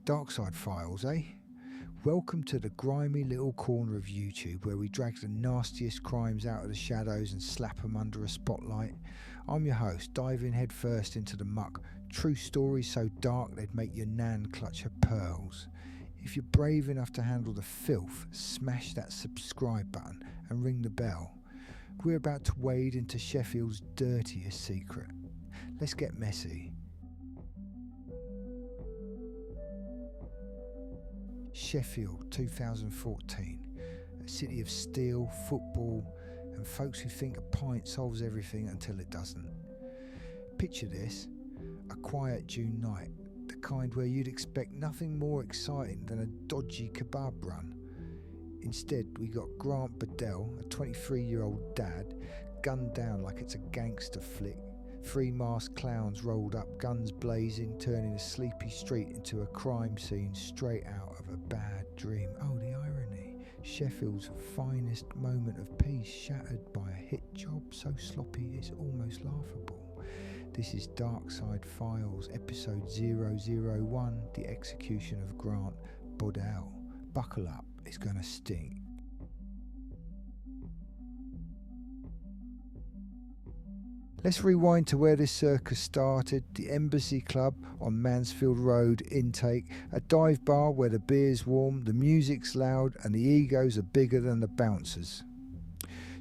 Darkside Files, eh? Welcome to the grimy little corner of YouTube where we drag the nastiest crimes out of the shadows and slap them under a spotlight. I'm your host, diving headfirst into the muck. True stories so dark they'd make your nan clutch her pearls. If you're brave enough to handle the filth, smash that subscribe button and ring the bell. We're about to wade into Sheffield's dirtiest secret. Let's get messy. Sheffield 2014, a city of steel, football and folks who think a pint solves everything until it doesn't. Picture this, a quiet June night, the kind where you'd expect nothing more exciting than a dodgy kebab run. Instead, we got Grant Bodell, a 23-year-old dad, gunned down like it's a gangster flick. Three masked clowns rolled up, guns blazing, turning a sleepy street into a crime scene straight out of a bad dream. Oh, the irony. Sheffield's finest moment of peace shattered by a hit job so sloppy it's almost laughable. This is Darkside Files, episode 001, The Execution of Grant Bodell. Buckle up, it's gonna stink. Let's rewind to where this circus started, the Embassy Club on Mansfield Road, Intake, a dive bar where the beer's warm, the music's loud and the egos are bigger than the bouncers.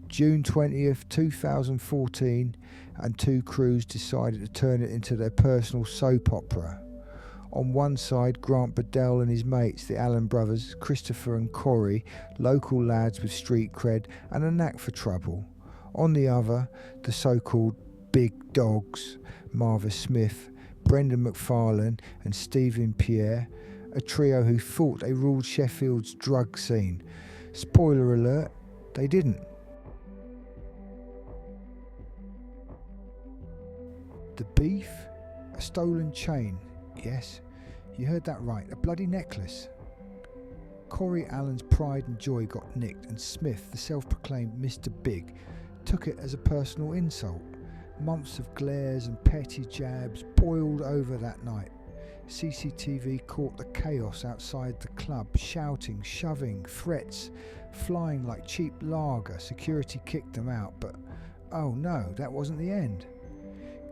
June 20th, 2014, and two crews decided to turn it into their personal soap opera. On one side, Grant Bodell and his mates, the Allen brothers, Christopher and Corey, local lads with street cred and a knack for trouble. On the other, the so-called big dogs, Marva Smith, Brendan McFarlane and Stephen Pierre, a trio who thought they ruled Sheffield's drug scene. Spoiler alert, they didn't. The beef? A stolen chain. Yes, you heard that right, a bloody necklace. Corey Allen's pride and joy got nicked and Smith, the self-proclaimed Mr. Big, took it as a personal insult. Months of glares and petty jabs boiled over that night. CCTV caught the chaos outside the club, shouting, shoving, threats, flying like cheap lager. Security kicked them out, but oh no, that wasn't the end.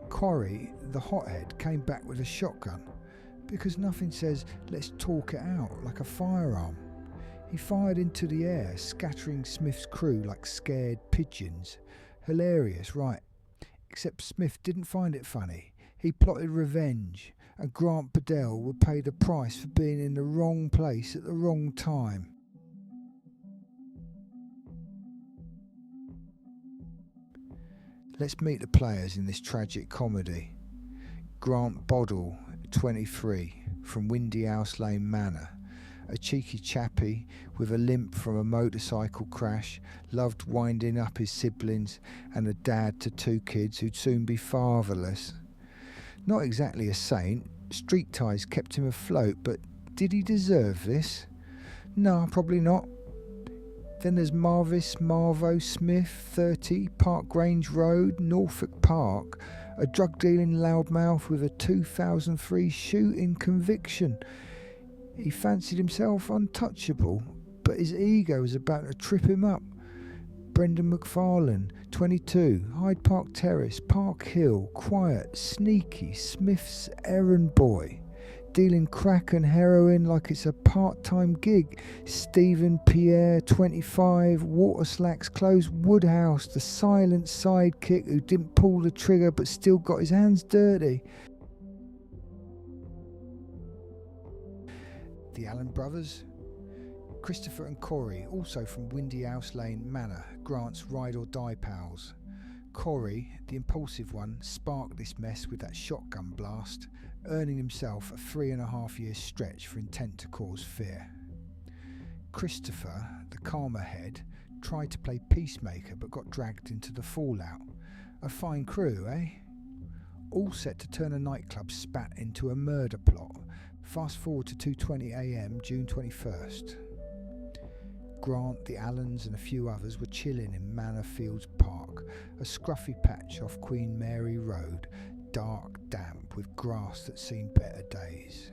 Corey, the hothead, came back with a shotgun, because nothing says let's talk it out like a firearm. He fired into the air, scattering Smith's crew like scared pigeons. Hilarious, right? Except Smith didn't find it funny. He plotted revenge, and Grant Bodell would pay the price for being in the wrong place at the wrong time. Let's meet the players in this tragic comedy. Grant Bodell, 23, from Windy House Lane Manor. A cheeky chappie with a limp from a motorcycle crash, loved winding up his siblings and a dad to two kids who'd soon be fatherless. Not exactly a saint, street ties kept him afloat, but did he deserve this? No, probably not. Then there's Marvo Smith, 30, Park Grange Road, Norfolk Park, a drug-dealing loudmouth with a 2003 shooting conviction. He fancied himself untouchable, but his ego was about to trip him up. Brendan McFarlane, 22, Hyde Park Terrace, Park Hill, quiet, sneaky, Smith's errand boy, dealing crack and heroin like it's a part-time gig. Stephen Pierre, 25, Water Slacks Close, Woodhouse, the silent sidekick who didn't pull the trigger but still got his hands dirty. The Allen brothers, Christopher and Corey, also from Windy House Lane Manor, Grant's ride-or-die pals. Corey, the impulsive one, sparked this mess with that shotgun blast, earning himself a 3.5-year stretch for intent to cause fear. Christopher, the calmer head, tried to play peacemaker but got dragged into the fallout. A fine crew, eh? All set to turn a nightclub spat into a murder plot. Fast forward to 2:20 AM, June 21st. Grant, the Allens and a few others were chilling in Manor Fields Park, a scruffy patch off Queen Mary Road, dark, damp, with grass that's seen better days.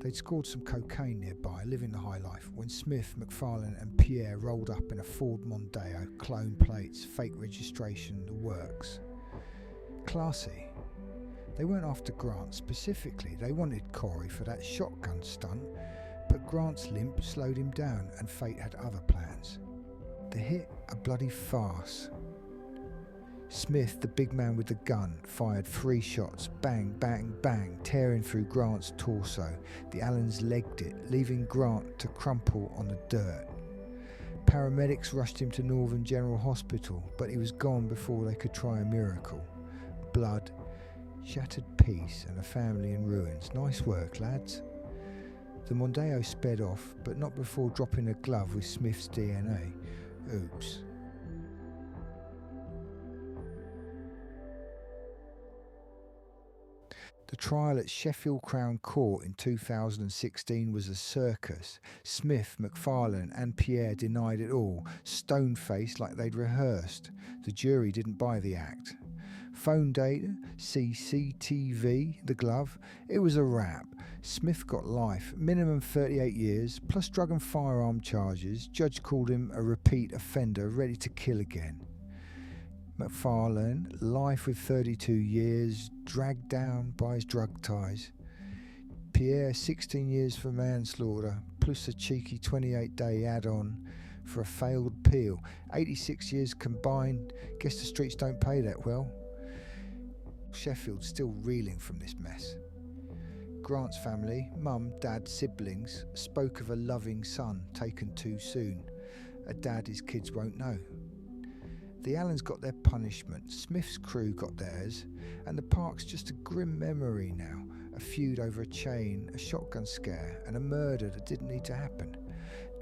They'd scored some cocaine nearby, living the high life, when Smith, McFarlane and Pierre rolled up in a Ford Mondeo, clone plates, fake registration, the works. Classy. They weren't after Grant specifically, they wanted Corey for that shotgun stunt, but Grant's limp slowed him down and fate had other plans. The hit, a bloody farce. Smith, the big man with the gun, fired 3 shots, bang, bang, bang, tearing through Grant's torso. The Allens legged it, leaving Grant to crumple on the dirt. Paramedics rushed him to Northern General Hospital, but he was gone before they could try a miracle. Blood, shattered peace and a family in ruins. Nice work, lads. The Mondeo sped off, but not before dropping a glove with Smith's DNA. Oops. The trial at Sheffield Crown Court in 2016 was a circus. Smith, McFarlane and Pierre denied it all, stone-faced like they'd rehearsed. The jury didn't buy the act. Phone data, CCTV, the glove, it was a wrap. Smith got life, minimum 38 years, plus drug and firearm charges. Judge called him a repeat offender, ready to kill again. McFarlane, life with 32 years, dragged down by his drug ties. Pierre, 16 years for manslaughter, plus a cheeky 28-day add-on for a failed appeal. 86 years combined. Guess the streets don't pay that well. Sheffield's still reeling from this mess. Grant's family, mum, dad, siblings, spoke of a loving son taken too soon. A dad his kids won't know. The Allens got their punishment, Smith's crew got theirs, and the park's just a grim memory now. A feud over a chain, a shotgun scare, and a murder that didn't need to happen.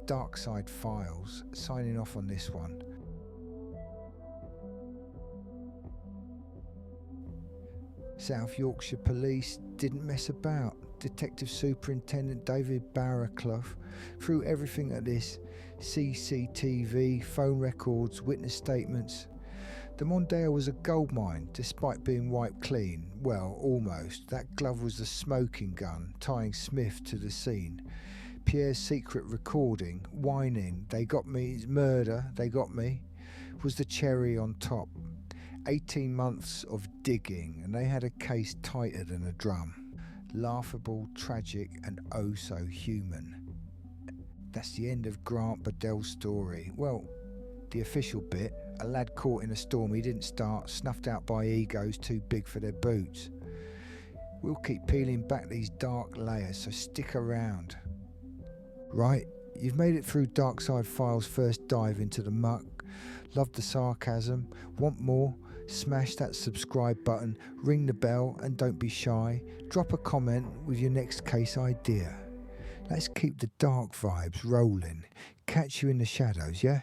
Darkside Files, signing off on this one. South Yorkshire Police didn't mess about. Detective Superintendent David Barraclough threw everything at this. CCTV, phone records, witness statements. The Mondeo was a goldmine, despite being wiped clean. Well, almost. That glove was the smoking gun, tying Smith to the scene. Pierre's secret recording, whining, "They got me, murder, they got me," was the cherry on top. 18 months of digging, and they had a case tighter than a drum. Laughable, tragic, and oh so human. That's the end of Grant Bodell's story. Well, the official bit, a lad caught in a storm he didn't start, snuffed out by egos too big for their boots. We'll keep peeling back these dark layers, so stick around. Right, you've made it through Darkside Files' first dive into the muck. Love the sarcasm. Want more? Smash that subscribe button, ring the bell, and don't be shy. Drop a comment with your next case idea. Let's keep the dark vibes rolling. Catch you in the shadows, yeah?